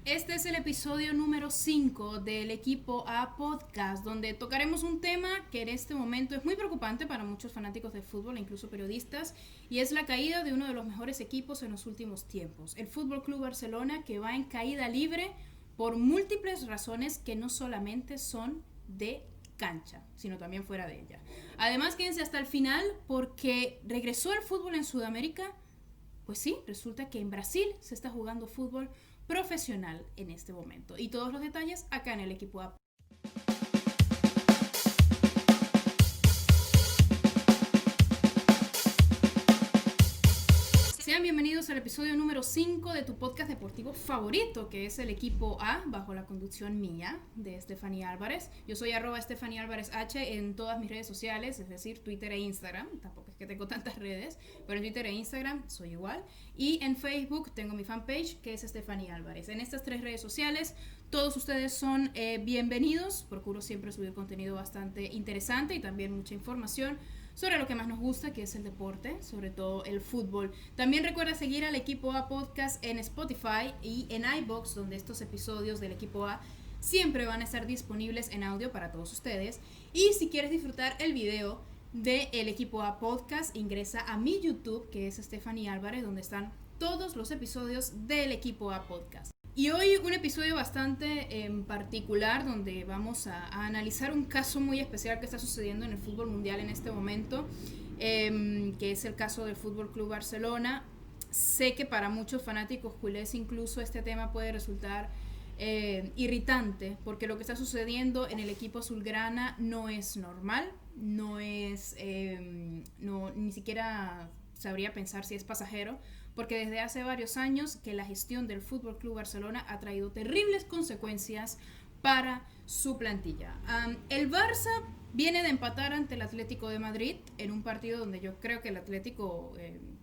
Este es el episodio número 5 del Equipo A Podcast, donde tocaremos un tema que en este momento es muy preocupante para muchos fanáticos del fútbol e incluso periodistas, y es la caída de uno de los mejores equipos en los últimos tiempos, el Fútbol Club Barcelona, que va en caída libre por múltiples razones que no solamente son de cancha, sino también fuera de ella. Además, quédense hasta el final porque regresó el fútbol en Sudamérica. Pues sí, resulta que en Brasil se está jugando fútbol profesional en este momento. Y todos los detalles acá en el Equipo A. Sean bienvenidos al episodio número 5 de tu podcast deportivo favorito, que es el Equipo A, bajo la conducción mía, de Estefanía Álvarez. Yo soy @Estefanía Álvarez H en todas mis redes sociales, es decir, Twitter e Instagram. Tampoco es que tengo tantas redes, pero en Twitter e Instagram soy igual. Y en Facebook tengo mi fanpage, que es Estefanía Álvarez. En estas 3 redes sociales, todos ustedes son bienvenidos. Procuro siempre subir contenido bastante interesante y también mucha información sobre lo que más nos gusta, que es el deporte, sobre todo el fútbol. También recuerda seguir al Equipo A Podcast en Spotify y en iVoox, donde estos episodios del Equipo A siempre van a estar disponibles en audio para todos ustedes. Y si quieres disfrutar el video del Equipo A Podcast, ingresa a mi YouTube, que es Estefanía Álvarez, donde están todos los episodios del Equipo A Podcast. Y hoy un episodio bastante particular, donde vamos a analizar un caso muy especial que está sucediendo en el fútbol mundial en este momento, que es el caso del Fútbol Club Barcelona. Sé que para muchos fanáticos culés incluso este tema puede resultar irritante, porque lo que está sucediendo en el equipo azulgrana no es normal, no es, ni siquiera sabría pensar si es pasajero, porque desde hace varios años que la gestión del Fútbol Club Barcelona ha traído terribles consecuencias para su plantilla. El Barça viene de empatar ante el Atlético de Madrid en un partido donde yo creo que el Atlético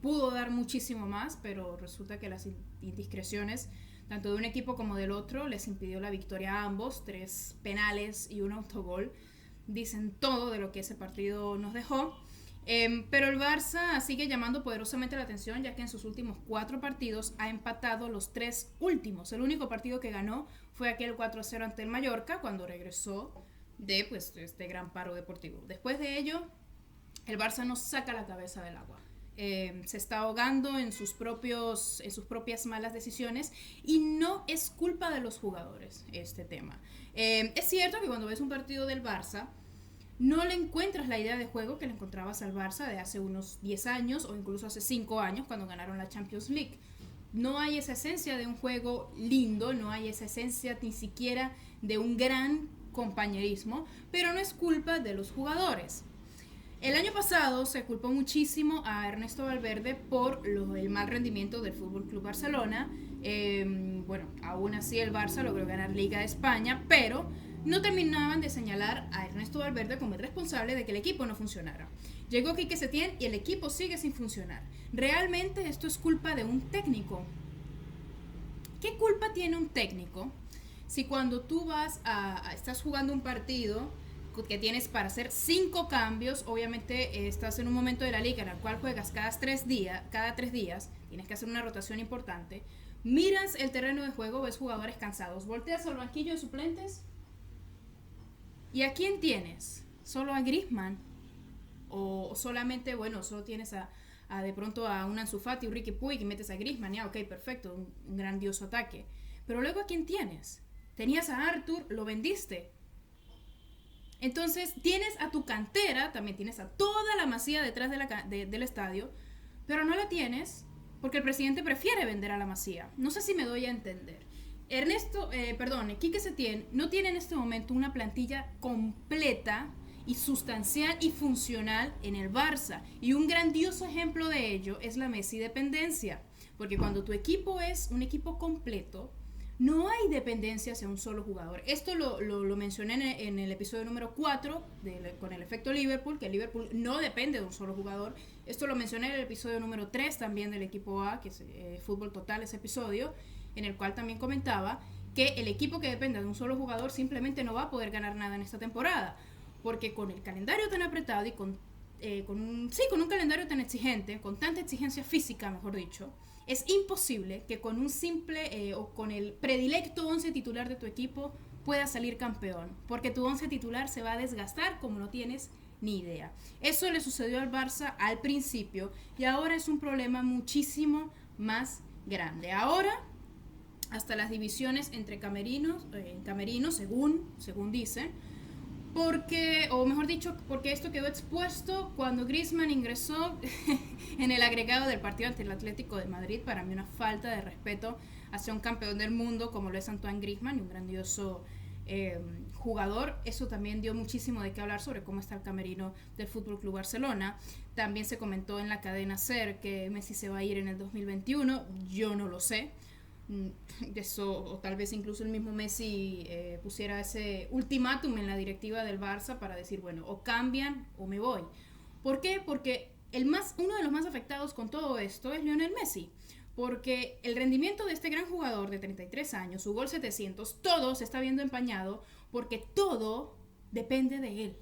pudo dar muchísimo más, pero resulta que las indiscreciones tanto de un equipo como del otro les impidió la victoria a ambos. 3 penales y un autogol dicen todo de lo que ese partido nos dejó. Pero el Barça sigue llamando poderosamente la atención, ya que en sus últimos 4 partidos ha empatado los 3 últimos. El único partido que ganó fue aquel 4-0 ante el Mallorca, cuando regresó de este gran paro deportivo. Después de ello, el Barça no saca la cabeza del agua. Se está ahogando en sus propias malas decisiones, y no es culpa de los jugadores este tema. Es cierto que cuando ves un partido del Barça, no le encuentras la idea de juego que le encontrabas al Barça de hace unos 10 años o incluso hace 5 años cuando ganaron la Champions League. No hay esa esencia de un juego lindo, no hay esa esencia ni siquiera de un gran compañerismo, pero no es culpa de los jugadores. El año pasado se culpó muchísimo a Ernesto Valverde por el mal rendimiento del Fútbol Club Barcelona. Bueno, aún así el Barça logró ganar Liga de España, pero no terminaban de señalar a Ernesto Valverde como el responsable de que el equipo no funcionara. Llegó Quique Setién y el equipo sigue sin funcionar. ¿Realmente esto es culpa de un técnico? ¿Qué culpa tiene un técnico si cuando tú estás jugando un partido que tienes para hacer 5 cambios, obviamente estás en un momento de la liga en el cual juegas cada 3 días, tienes que hacer una rotación importante, miras el terreno de juego, ves jugadores cansados, volteas al banquillo de suplentes y ¿a quién tienes? ¿Solo a Griezmann? O solamente, solo tienes de pronto a un Ansu Fati, un Riqui Puig, y metes a Griezmann, ya, ok, perfecto, un grandioso ataque. Pero luego, ¿a quién tienes? Tenías a Arthur, lo vendiste. Entonces tienes a tu cantera, también tienes a toda la masía detrás del estadio, pero no la tienes porque el presidente prefiere vender a la masía. No sé si me doy a entender. Quique Setién no tiene en este momento una plantilla completa y sustancial y funcional en el Barça. Y un grandioso ejemplo de ello es la Messi dependencia. Porque cuando tu equipo es un equipo completo, no hay dependencia hacia un solo jugador. Esto lo mencioné en el episodio número 4 con el efecto Liverpool, que el Liverpool no depende de un solo jugador. Esto lo mencioné en el episodio número 3 también del equipo A, que es Fútbol Total, ese episodio, en el cual también comentaba que el equipo que dependa de un solo jugador simplemente no va a poder ganar nada en esta temporada. Porque con el calendario tan apretado y con un calendario tan exigente, con tanta exigencia física, mejor dicho, Es imposible que con un simple o con el predilecto 11 titular de tu equipo puedas salir campeón, porque tu 11 titular se va a desgastar como no tienes ni idea. Eso le sucedió al Barça al principio y ahora es un problema muchísimo más grande. Ahora hasta las divisiones entre camerinos, según dicen, porque, o mejor dicho, porque esto quedó expuesto cuando Griezmann ingresó en el agregado del partido ante el Atlético de Madrid. Para mí una falta de respeto hacia un campeón del mundo como lo es Antoine Griezmann, y un grandioso jugador. Eso también dio muchísimo de qué hablar sobre cómo está el camerino del Fútbol Club Barcelona. También se comentó en la cadena SER que Messi se va a ir en el 2021. Yo no lo sé. Eso, o tal vez incluso el mismo Messi pusiera ese ultimátum en la directiva del Barça para decir, bueno, o cambian o me voy. ¿Por qué? Porque uno de los más afectados con todo esto es Lionel Messi, porque el rendimiento de este gran jugador de 33 años, su gol 700, todo se está viendo empañado porque todo depende de él.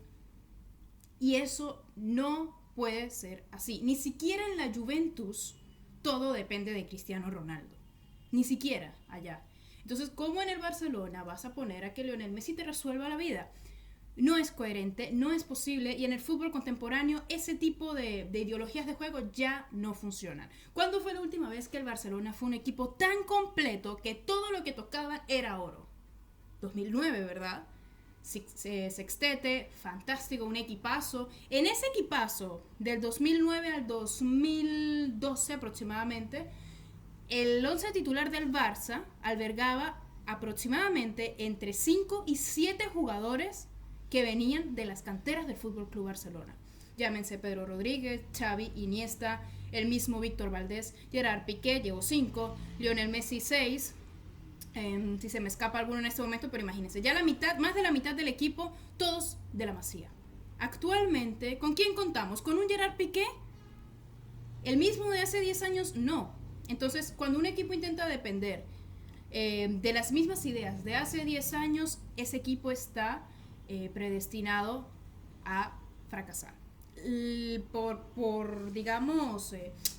Y eso no puede ser así. Ni siquiera en la Juventus todo depende de Cristiano Ronaldo. Ni siquiera allá. Entonces, ¿cómo en el Barcelona vas a poner a que Lionel Messi te resuelva la vida? No es coherente, no es posible, y en el fútbol contemporáneo ese tipo de ideologías de juego ya no funcionan. ¿Cuándo fue la última vez que el Barcelona fue un equipo tan completo que todo lo que tocaba era oro? 2009, ¿verdad? Sextete, fantástico, un equipazo. En ese equipazo, del 2009 al 2012 aproximadamente, el 11 titular del Barça albergaba aproximadamente entre 5 y 7 jugadores que venían de las canteras del Fútbol Club Barcelona. Llámense Pedro Rodríguez, Xavi, Iniesta, el mismo Víctor Valdés, Gerard Piqué, llegó 5, Lionel Messi 6. Si se me escapa alguno en este momento, pero imagínense, ya más de la mitad del equipo, todos de la Masía. Actualmente, ¿con quién contamos? ¿Con un Gerard Piqué? ¿El mismo de hace 10 años? No. Entonces, cuando un equipo intenta depender de las mismas ideas de hace 10 años, ese equipo está predestinado a fracasar. Digamos,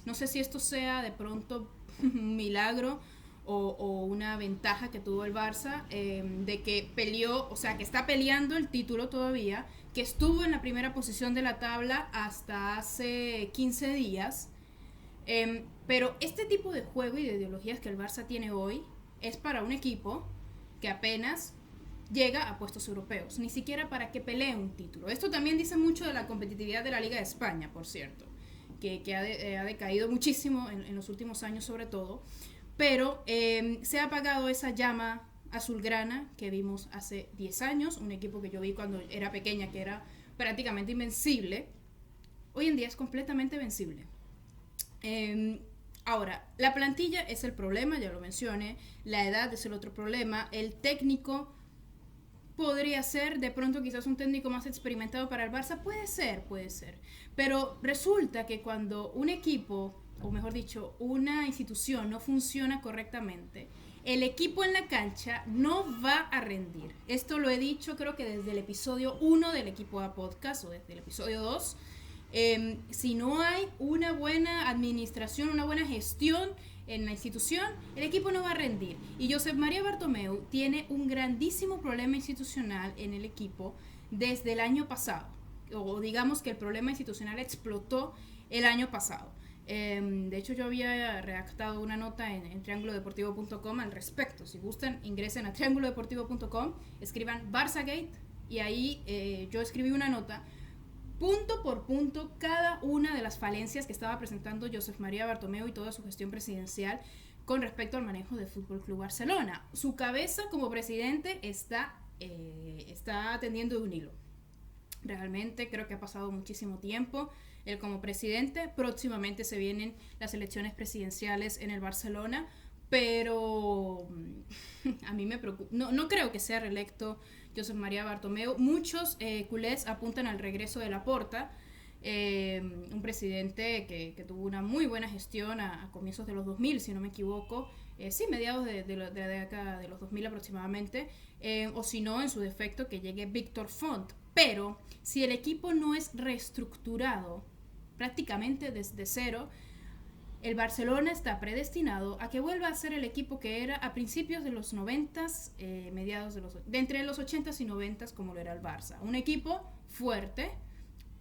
no sé si esto sea de pronto un milagro o una ventaja que tuvo el Barça, de que peleó, o sea, que está peleando el título todavía, que estuvo en la primera posición de la tabla hasta hace 15 días. Pero este tipo de juego y de ideologías que el Barça tiene hoy es para un equipo que apenas llega a puestos europeos, ni siquiera para que pelee un título. Esto también dice mucho de la competitividad de la Liga de España, por cierto, que ha decaído muchísimo en los últimos años sobre todo, pero se ha apagado esa llama azulgrana que vimos hace 10 años, un equipo que yo vi cuando era pequeña que era prácticamente invencible. Hoy en día es completamente vencible. Ahora, la plantilla es el problema, ya lo mencioné, la edad es el otro problema, el técnico podría ser de pronto quizás un técnico más experimentado para el Barça, puede ser, pero resulta que cuando un equipo, o mejor dicho, una institución no funciona correctamente, el equipo en la cancha no va a rendir. Esto lo he dicho creo que desde el episodio 1 del Equipo A Podcast o desde el episodio 2. Si no hay una buena administración, una buena gestión en la institución, el equipo no va a rendir. Y Josep María Bartomeu tiene un grandísimo problema institucional en el equipo desde el año pasado. O digamos que el problema institucional explotó el año pasado. De hecho, yo había redactado una nota en triangulodeportivo.com al respecto. Si gustan, ingresen a triangulodeportivo.com, escriban Barçagate y ahí yo escribí una nota punto por punto cada una de las falencias que estaba presentando Josep María Bartomeu y toda su gestión presidencial con respecto al manejo del Fútbol Club Barcelona. Su cabeza como presidente está tendiendo de un hilo. Realmente creo que ha pasado muchísimo tiempo él como presidente. Próximamente se vienen las elecciones presidenciales en el Barcelona, pero a mí me preocupa. No creo que sea reelecto Josep María Bartomeu. Muchos culés apuntan al regreso de Laporta, un presidente que tuvo una muy buena gestión a comienzos de los 2000, si no me equivoco, mediados de la década de los 2000 aproximadamente, o si no, en su defecto, que llegue Víctor Font. Pero si el equipo no es reestructurado prácticamente desde cero, el Barcelona está predestinado a que vuelva a ser el equipo que era a principios de los 90s, de entre los 80s y 90s, como lo era el Barça. Un equipo fuerte,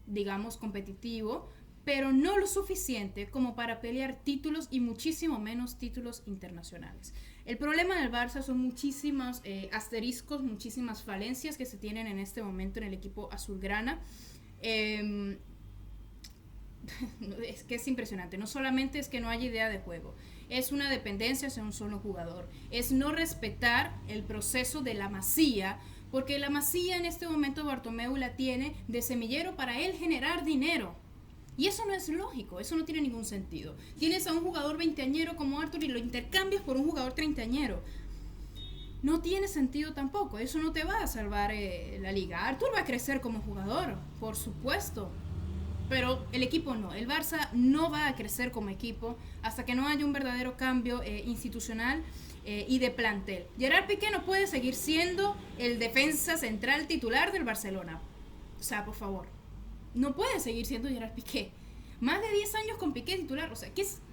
digamos competitivo, pero no lo suficiente como para pelear títulos y muchísimo menos títulos internacionales. El problema del Barça son muchísimos asteriscos, muchísimas falencias que se tienen en este momento en el equipo azulgrana. Es que es impresionante. No solamente es que no haya idea de juego, es una dependencia hacia un solo jugador, es no respetar el proceso de la Masía, porque la Masía en este momento Bartomeu la tiene de semillero para él generar dinero. Y eso no es lógico, eso no tiene ningún sentido. Tienes a un jugador veinteañero como Arthur y lo intercambias por un jugador treintañero. No tiene sentido tampoco, eso no te va a salvar la liga. Arthur va a crecer como jugador, por supuesto, pero el equipo no. El Barça no va a crecer como equipo hasta que no haya un verdadero cambio institucional y de plantel. Gerard Piqué no puede seguir siendo el defensa central titular del Barcelona. O sea, por favor, no puede seguir siendo Gerard Piqué. Más de 10 años con Piqué titular, o sea,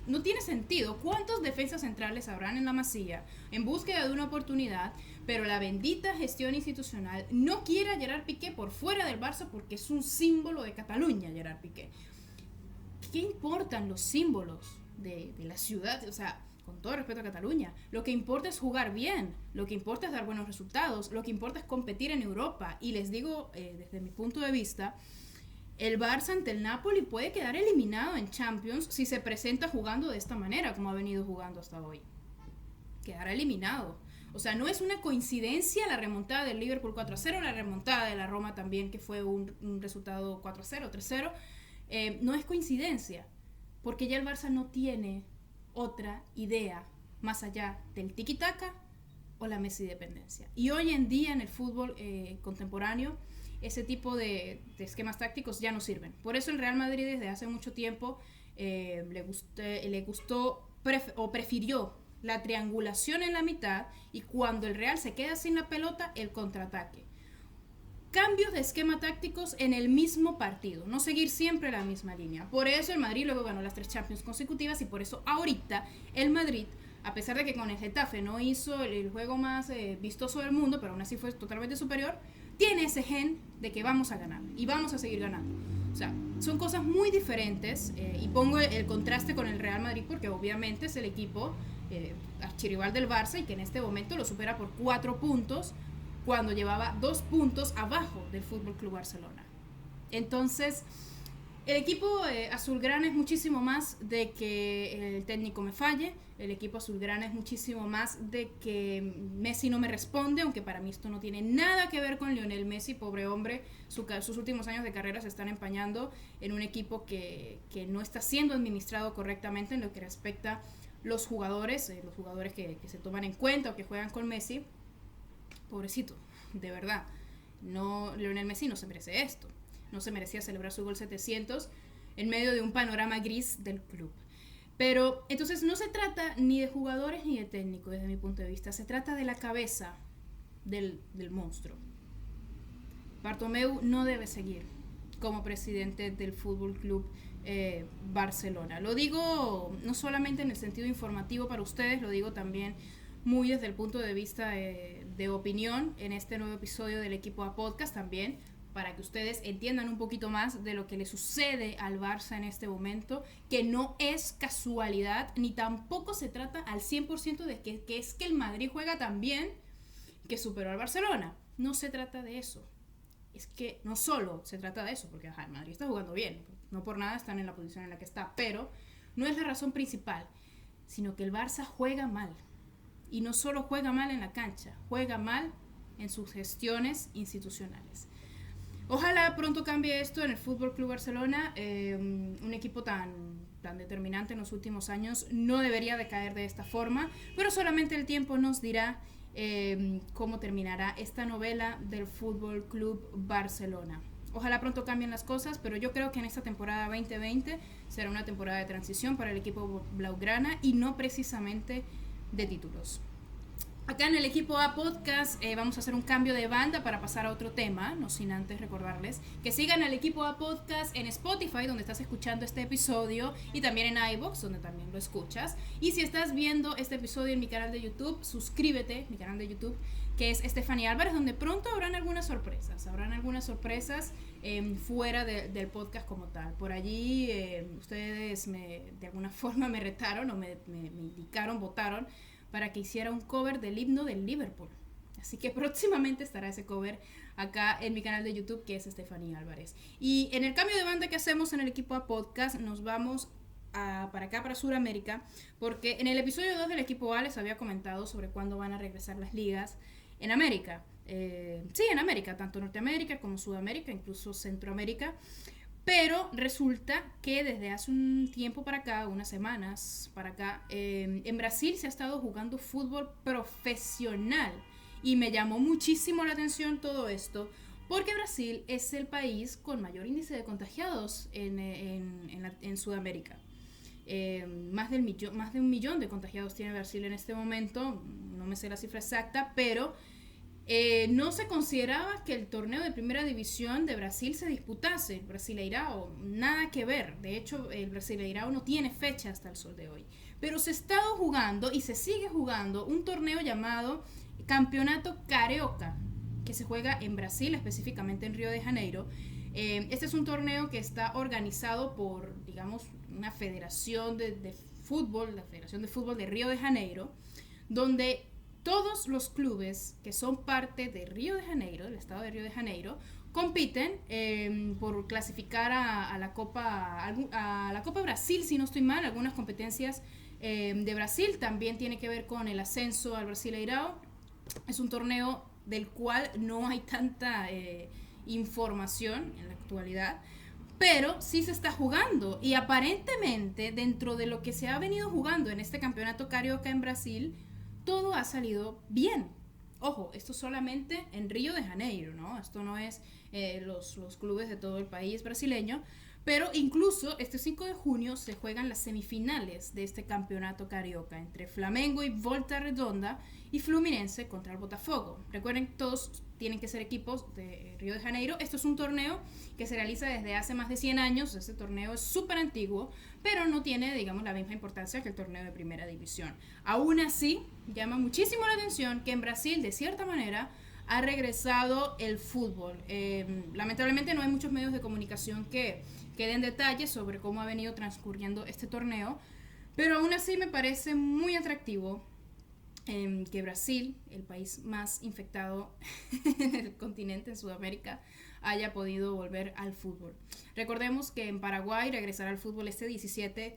no tiene sentido. ¿Cuántos defensas centrales habrán en la Masía en búsqueda de una oportunidad? Pero la bendita gestión institucional no quiere a Gerard Piqué por fuera del Barça porque es un símbolo de Cataluña, Gerard Piqué. ¿Qué importan los símbolos de la ciudad? O sea, con todo respeto a Cataluña, lo que importa es jugar bien, lo que importa es dar buenos resultados, lo que importa es competir en Europa. Y les digo, desde mi punto de vista, el Barça ante el Napoli puede quedar eliminado en Champions si se presenta jugando de esta manera, como ha venido jugando hasta hoy. Quedará eliminado. O sea, no es una coincidencia la remontada del Liverpool 4-0, la remontada de la Roma también, que fue un resultado 4-0, 3-0. No es coincidencia, porque ya el Barça no tiene otra idea más allá del tiki-taka o la Messi dependencia. Y hoy en día en el fútbol contemporáneo, ese tipo de esquemas tácticos ya no sirven. Por eso el Real Madrid desde hace mucho tiempo le gustó o prefirió la triangulación en la mitad y cuando el Real se queda sin la pelota, el contraataque. Cambios de esquema tácticos en el mismo partido, no seguir siempre la misma línea. Por eso el Madrid luego ganó las 3 Champions consecutivas y por eso ahorita el Madrid, a pesar de que con el Getafe no hizo el juego más vistoso del mundo, pero aún así fue totalmente superior, tiene ese gen de que vamos a ganar y vamos a seguir ganando. O sea, son cosas muy diferentes y pongo el contraste con el Real Madrid porque obviamente es el equipo archirrival del Barça y que en este momento lo supera por 4 puntos cuando llevaba 2 puntos abajo del Fútbol Club Barcelona. Entonces, el equipo azulgrana es muchísimo más de que el técnico me falle, el equipo azulgrana es muchísimo más de que Messi no me responde, aunque para mí esto no tiene nada que ver con Lionel Messi, pobre hombre, sus últimos años de carrera se están empañando en un equipo que no está siendo administrado correctamente en lo que respecta los jugadores que se toman en cuenta o que juegan con Messi. Pobrecito, de verdad, Lionel Messi no se merece esto. No se merecía celebrar su gol 700 en medio de un panorama gris del club. Pero entonces no se trata ni de jugadores ni de técnico desde mi punto de vista. Se trata de la cabeza del monstruo. Bartomeu no debe seguir como presidente del Fútbol Club Barcelona. Lo digo no solamente en el sentido informativo para ustedes, lo digo también muy desde el punto de vista de opinión en este nuevo episodio del Equipo A Podcast también, para que ustedes entiendan un poquito más de lo que le sucede al Barça en este momento, que no es casualidad, ni tampoco se trata al 100% de que es que el Madrid juega tan bien que superó al Barcelona. No se trata de eso. Es que no solo se trata de eso, porque el Madrid está jugando bien, no por nada están en la posición en la que está, pero no es la razón principal, sino que el Barça juega mal. Y no solo juega mal en la cancha, juega mal en sus gestiones institucionales. Ojalá pronto cambie esto en el Fútbol Club Barcelona. Un equipo tan determinante en los últimos años no debería de caer de esta forma, pero solamente el tiempo nos dirá cómo terminará esta novela del Fútbol Club Barcelona. Ojalá pronto cambien las cosas, pero yo creo que en esta temporada 2020 será una temporada de transición para el equipo blaugrana y no precisamente de títulos. Acá en el equipo A Podcast vamos a hacer un cambio de banda para pasar a otro tema, no sin antes recordarles que sigan al equipo A Podcast en Spotify, donde estás escuchando este episodio, y también en iVoox, donde también lo escuchas. Y si estás viendo este episodio en mi canal de YouTube, suscríbete, mi canal de YouTube, que es Estefanía Álvarez, donde pronto habrán algunas sorpresas. Fuera del podcast como tal. Por allí ustedes de alguna forma me retaron o me indicaron, votaron para que hiciera un cover del himno del Liverpool. Así que próximamente estará ese cover acá en mi canal de YouTube, que es Estefanía Álvarez. Y en el cambio de banda que hacemos en el equipo A Podcast, nos vamos para acá, para Sudamérica, porque en el episodio 2 del equipo A les había comentado sobre cuándo van a regresar las ligas en América. Sí, en América, tanto Norteamérica como Sudamérica, incluso Centroamérica. Pero resulta que desde hace un tiempo para acá, unas semanas para acá, en Brasil se ha estado jugando fútbol profesional. Y me llamó muchísimo la atención todo esto, porque Brasil es el país con mayor índice de contagiados en Sudamérica. Más de 1 millón de contagiados tiene Brasil en este momento. No me sé la cifra exacta, pero no se consideraba que el torneo de primera división de Brasil se disputase. El Brasileirao, nada que ver. De hecho, el Brasileirao no tiene fecha hasta el sol de hoy. Pero se ha estado jugando y se sigue jugando un torneo llamado Campeonato Carioca, que se juega en Brasil, específicamente en Río de Janeiro. Este es un torneo que está organizado por, digamos, una federación de fútbol, la Federación de Fútbol de Río de Janeiro, donde todos los clubes que son parte de Río de Janeiro, del estado de Río de Janeiro, compiten por clasificar a la Copa Brasil, si no estoy mal, algunas competencias de Brasil. También tiene que ver con el ascenso al Brasileirao. Es un torneo del cual no hay tanta información en la actualidad, pero sí se está jugando, y aparentemente dentro de lo que se ha venido jugando en este campeonato carioca en Brasil, todo ha salido bien. Ojo, esto solamente en Río de Janeiro, ¿no? Esto no es los clubes de todo el país brasileño, pero incluso este 5 de junio se juegan las semifinales de este campeonato carioca entre Flamengo y Volta Redonda, y Fluminense contra el Botafogo. Recuerden, todos tienen que ser equipos de Río de Janeiro. Esto es un torneo que se realiza desde hace más de 100 años. Este torneo es súper antiguo, pero no tiene, digamos, la misma importancia que el torneo de primera división. Aún así, llama muchísimo la atención que en Brasil, de cierta manera, ha regresado el fútbol. Lamentablemente no hay muchos medios de comunicación que den detalles sobre cómo ha venido transcurriendo este torneo, pero aún así me parece muy atractivo que Brasil, el país más infectado en el continente, en Sudamérica, haya podido volver al fútbol. Recordemos que en Paraguay regresará al fútbol este 17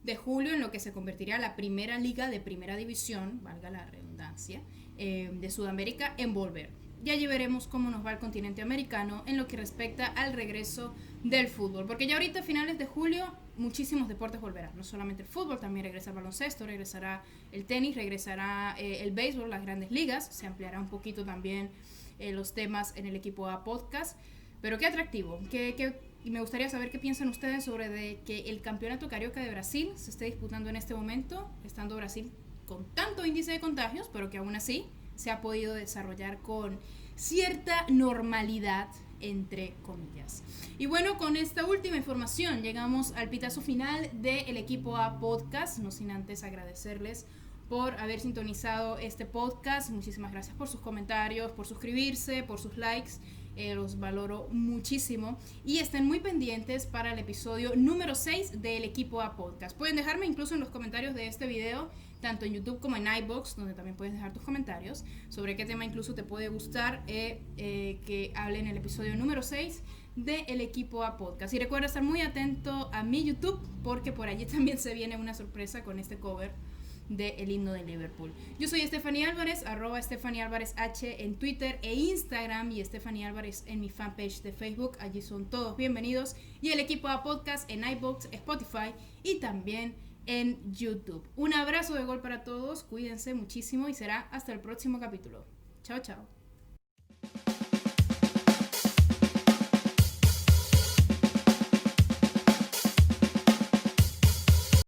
de julio, en lo que se convertirá en la primera liga de primera división, valga la redundancia, de Sudamérica en volver. Ya allí veremos cómo nos va el continente americano en lo que respecta al regreso del fútbol, porque ya ahorita a finales de julio muchísimos deportes volverán, no solamente el fútbol, también regresa el baloncesto, regresará el tenis, regresará el béisbol, las grandes ligas, se ampliará un poquito también los temas en el equipo A Podcast. Pero qué atractivo, y me gustaría saber qué piensan ustedes sobre de que el campeonato carioca de Brasil se esté disputando en este momento, estando Brasil con tanto índice de contagios, pero que aún así se ha podido desarrollar con cierta normalidad, entre comillas. Y bueno, con esta última información llegamos al pitazo final del equipo A Podcast, no sin antes agradecerles por haber sintonizado este podcast. Muchísimas gracias por sus comentarios, por suscribirse, por sus likes. Los valoro muchísimo, y estén muy pendientes para el episodio número 6 del equipo A Podcast. Pueden dejarme incluso en los comentarios de este video, tanto en YouTube como en iVoox, donde también puedes dejar tus comentarios sobre qué tema incluso te puede gustar que hable en el episodio número 6 del equipo A Podcast. Y recuerda estar muy atento a mi YouTube, porque por allí también se viene una sorpresa con este cover del himno de Liverpool. Yo soy Estefanía Álvarez, @EstefaniaAlvarezH en Twitter e Instagram, y Estefanía Álvarez en mi fanpage de Facebook. Allí son todos bienvenidos, y el equipo A Podcast en iVoox, Spotify y también en YouTube. Un abrazo de gol para todos, cuídense muchísimo y será hasta el próximo capítulo. Chao, chao.